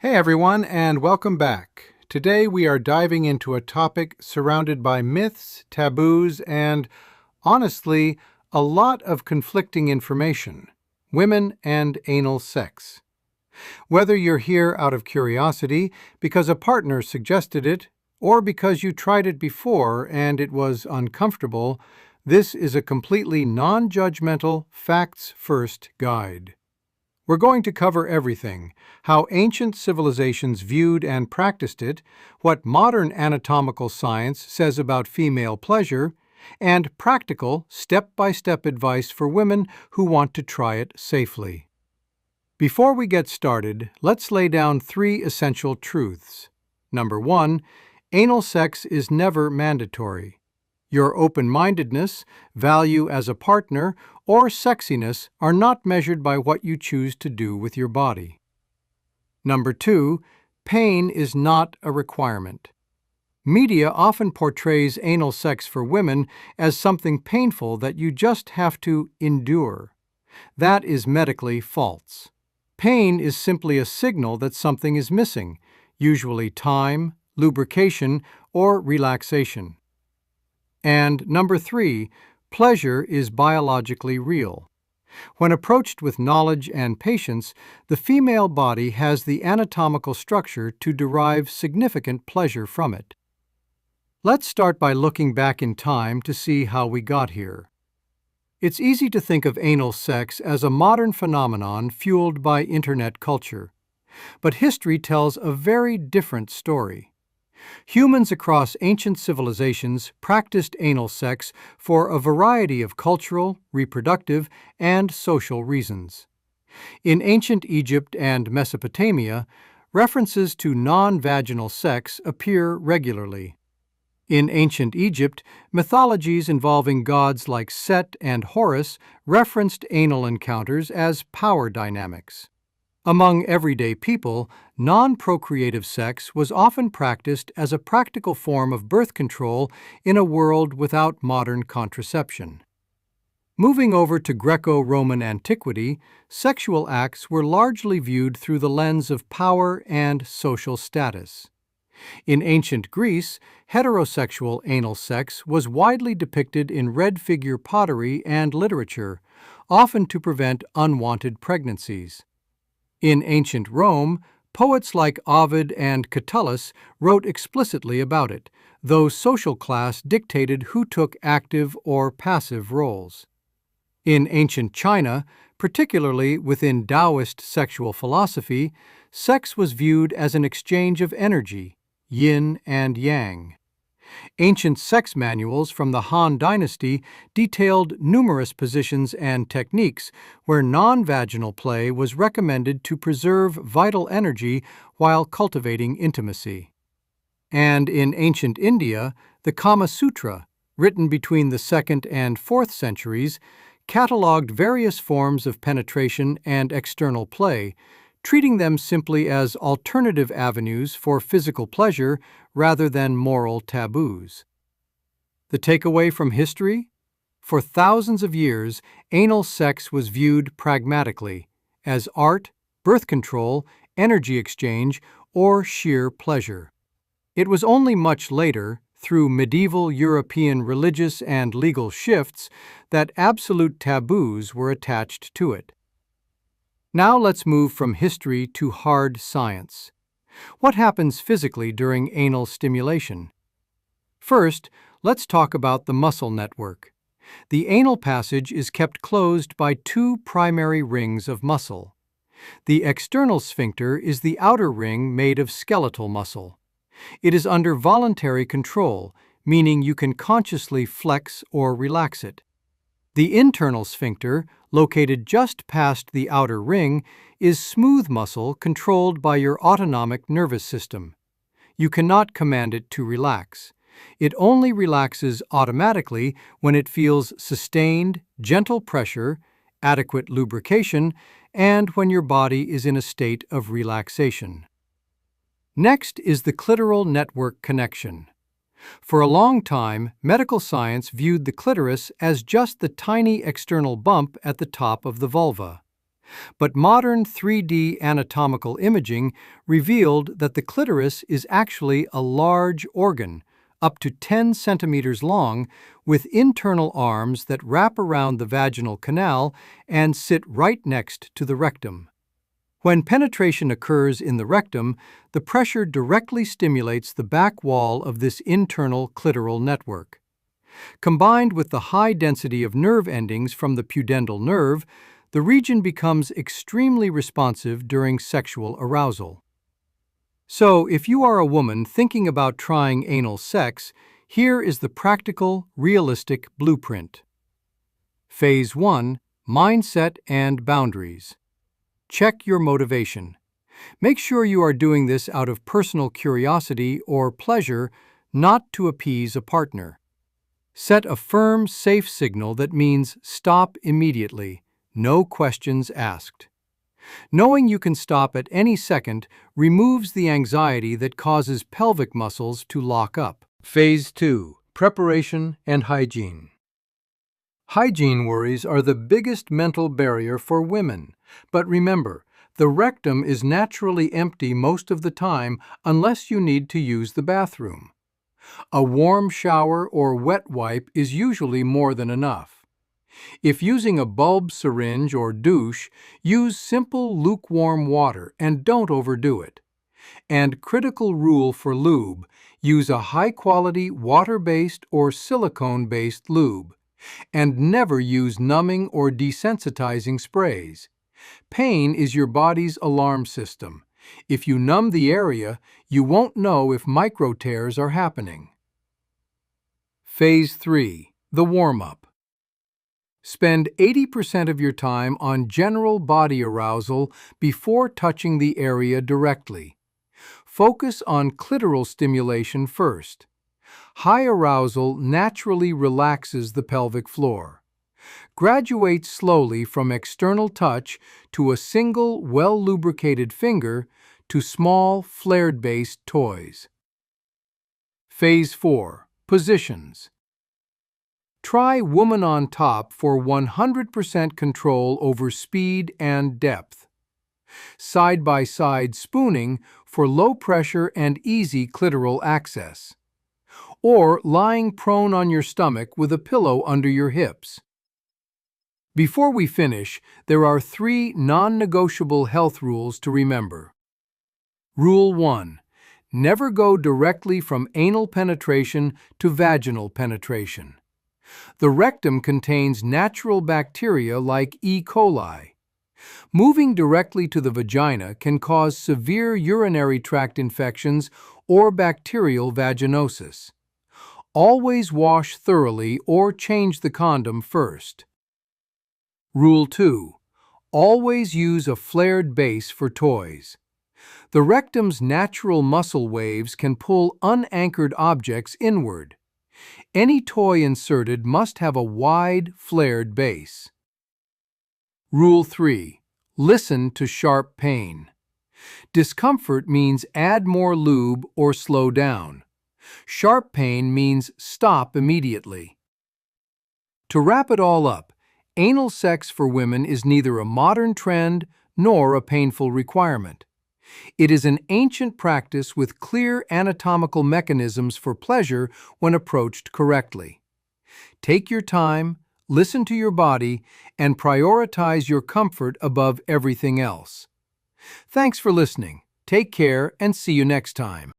Hey everyone, and welcome back. Today we are diving into a topic surrounded by myths, taboos, and, honestly, a lot of conflicting information: women and anal sex. Whether you're here out of curiosity, because a partner suggested it, or because you tried it before and it was uncomfortable, this is a completely non-judgmental, facts-first guide. We're going to cover everything: how ancient civilizations viewed and practiced it, what modern anatomical science says about female pleasure, and practical, step-by-step advice for women who want to try it safely. Before we get started, let's lay down three essential truths. Number one, anal sex is never mandatory. Your open-mindedness, value as a partner, or sexiness are not measured by what you choose to do with your body. Number two, pain is not a requirement. Media often portrays anal sex for women as something painful that you just have to endure. That is medically false. Pain is simply a signal that something is missing, usually time, lubrication, or relaxation. And number three, pleasure is biologically real. When approached with knowledge and patience, the female body has the anatomical structure to derive significant pleasure from it. Let's start by looking back in time to see how we got here. It's easy to think of anal sex as a modern phenomenon fueled by internet culture. But history tells a very different story. Humans across ancient civilizations practiced anal sex for a variety of cultural, reproductive, and social reasons. In ancient Egypt and Mesopotamia, references to non-vaginal sex appear regularly. In ancient Egypt, mythologies involving gods like Set and Horus referenced anal encounters as power dynamics. Among everyday people, non-procreative sex was often practiced as a practical form of birth control in a world without modern contraception. Moving over to Greco-Roman antiquity, sexual acts were largely viewed through the lens of power and social status. In ancient Greece, heterosexual anal sex was widely depicted in red figure pottery and literature, often to prevent unwanted pregnancies. In ancient Rome, poets like Ovid and Catullus wrote explicitly about it, though social class dictated who took active or passive roles. In ancient China, particularly within Taoist sexual philosophy, sex was viewed as an exchange of energy, yin and yang. Ancient sex manuals from the Han Dynasty detailed numerous positions and techniques where non-vaginal play was recommended to preserve vital energy while cultivating intimacy. And in ancient India, the Kama Sutra, written between the 2nd and 4th centuries, catalogued various forms of penetration and external play, treating them simply as alternative avenues for physical pleasure rather than moral taboos. The takeaway from history? For thousands of years, anal sex was viewed pragmatically, as art, birth control, energy exchange, or sheer pleasure. It was only much later, through medieval European religious and legal shifts, that absolute taboos were attached to it. Now let's move from history to hard science. What happens physically during anal stimulation? First, let's talk about the muscle network. The anal passage is kept closed by two primary rings of muscle. The external sphincter is the outer ring made of skeletal muscle. It is under voluntary control, meaning you can consciously flex or relax it. The internal sphincter, located just past the outer ring, is smooth muscle controlled by your autonomic nervous system. You cannot command it to relax. It only relaxes automatically when it feels sustained, gentle pressure, adequate lubrication, and when your body is in a state of relaxation. Next is the clitoral network connection. For a long time, medical science viewed the clitoris as just the tiny external bump at the top of the vulva. But modern 3D anatomical imaging revealed that the clitoris is actually a large organ, up to 10 centimeters long, with internal arms that wrap around the vaginal canal and sit right next to the rectum. When penetration occurs in the rectum, the pressure directly stimulates the back wall of this internal clitoral network. Combined with the high density of nerve endings from the pudendal nerve, the region becomes extremely responsive during sexual arousal. So, if you are a woman thinking about trying anal sex, here is the practical, realistic blueprint. Phase 1: Mindset and Boundaries. Check your motivation. Make sure you are doing this out of personal curiosity or pleasure, not to appease a partner. Set a firm, safe signal that means stop immediately, no questions asked. Knowing you can stop at any second removes the anxiety that causes pelvic muscles to lock up. Phase 2: Preparation and Hygiene. Hygiene worries are the biggest mental barrier for women. But remember, the rectum is naturally empty most of the time unless you need to use the bathroom. A warm shower or wet wipe is usually more than enough. If using a bulb syringe or douche, use simple lukewarm water and don't overdo it. And critical rule for lube: use a high-quality water-based or silicone-based lube. And never use numbing or desensitizing sprays. Pain is your body's alarm system. If you numb the area, you won't know if micro tears are happening. Phase 3: The warm-up. Spend 80% of your time on general body arousal before touching the area directly. Focus on clitoral stimulation first. High arousal naturally relaxes the pelvic floor. Graduate slowly from external touch to a single, well-lubricated finger to small, flared-based toys. Phase 4: Positions. Try woman on top for 100% control over speed and depth. Side-by-side spooning for low pressure and easy clitoral access. Or lying prone on your stomach with a pillow under your hips. Before we finish, there are 3 non-negotiable health rules to remember. Rule 1: Never go directly from anal penetration to vaginal penetration. The rectum contains natural bacteria like E. coli. Moving directly to the vagina can cause severe urinary tract infections or bacterial vaginosis. Always wash thoroughly or change the condom first. Rule 2: Always use a flared base for toys. The rectum's natural muscle waves can pull unanchored objects inward. Any toy inserted must have a wide, flared base. Rule 3: Listen to sharp pain. Discomfort means add more lube or slow down. Sharp pain means stop immediately. To wrap it all up, anal sex for women is neither a modern trend nor a painful requirement. It is an ancient practice with clear anatomical mechanisms for pleasure when approached correctly. Take your time, listen to your body, and prioritize your comfort above everything else. Thanks for listening. Take care and see you next time.